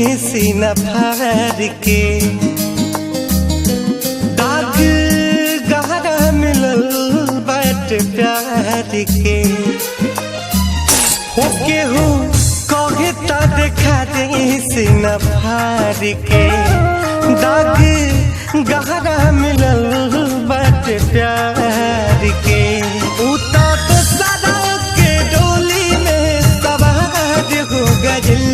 सीना फाड़ के दाग गहरा मिलल बाट प्यार के हो केहू कहे त देखा दे सीना फाड़ के दाग गहरा मिलल बाट प्यार के उता तो सदा के डोली में सवार हो गइल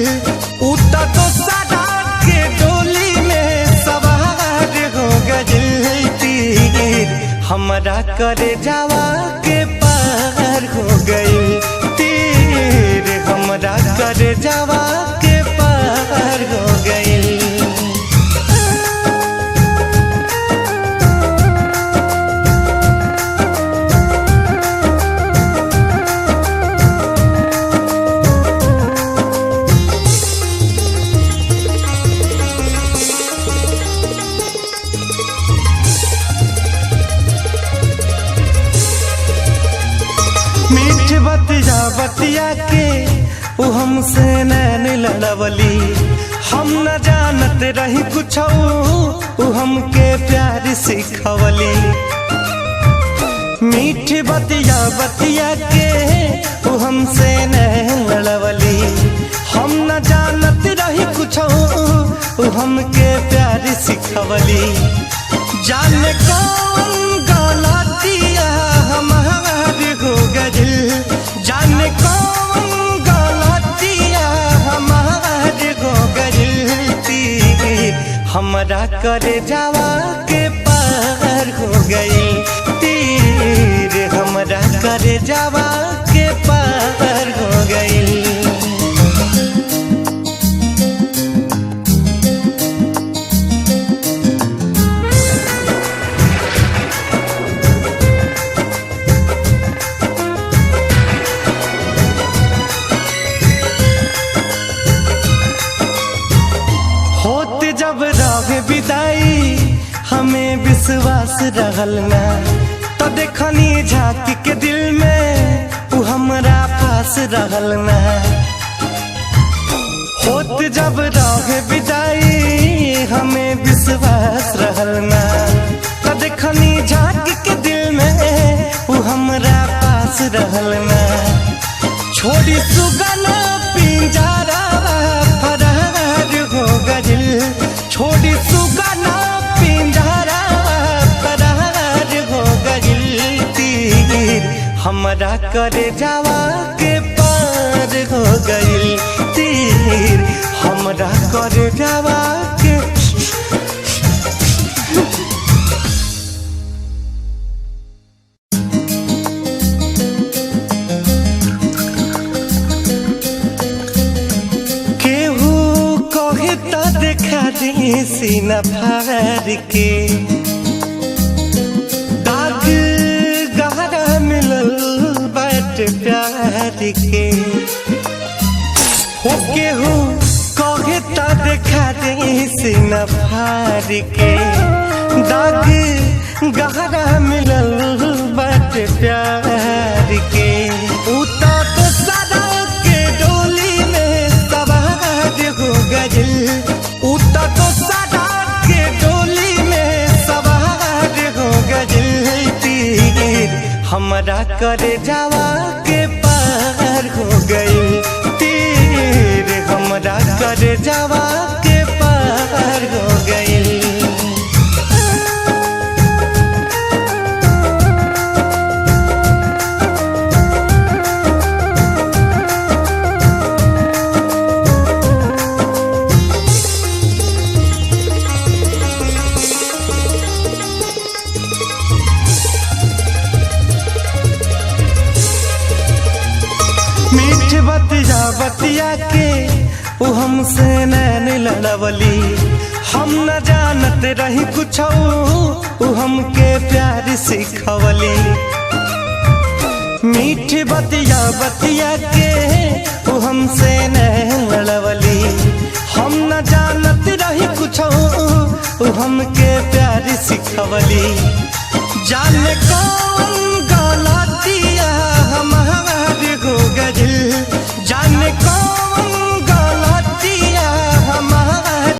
उता तो सदा के डोली में सवार हो गइल तीर हमरा करे जावा के पार हो गइल तीर हमरा करे जावा के पार हो गइल। मीठ बतिया बतिया के वो हमसे नैन लड़वली हम न जानत रही कुछ वो हमके प्यार सिखवली मीठ बतिया बतिया के वो हमसे नैन लड़वली हम न जानत रही कुछ वो हमके प्यार सिखवली जाने कौन गलतिया हमारे हो गइल जाने कौन गलतिया हमारे हो गइल तीर हमरा करे जावा के पार हो गइल तीर हमरा करे जावा के पार हो गइल। होत जब रहे विदाई हमें विश्वास रहल ना तो देखनी झांक के दिल में वो हमरा पास रहल ना होत जब रहे विदाई हमें विश्वास रहल ना तो देखनी झांक के दिल में वो हमरा पास रहल ना छोड़ी सुगना पिंजरा फरार हो गइल छोड़ी सुगना पिंजरा फरार हो गइल तीर हमरा करे जावा के पार हो गइल तीर हमरा करे जावा के सीना फाड़ के दाग गहरा मिलल बाट प्यार के हो केहू कहे त देखा दे सीना फाड़ के दाग गहरा मिलल बाट प्यार के उता तो सदा के डोली में सवार हो गइल उता तो सदा के डोली में सवार हो गइल तीर हमरा करे जावा के पार हो गइल तीर हमरा करे जावा के पार हो गइल। मीठ बतिया बतिया के वो हमसे नैन लड़वली हम न जानत रही कुछ वो हमके प्यार सिखवली मीठ बतिया बतिया के वो हमसे नैन लड़वली हम न जानत रही कुछ वो हमके प्यार सिखवली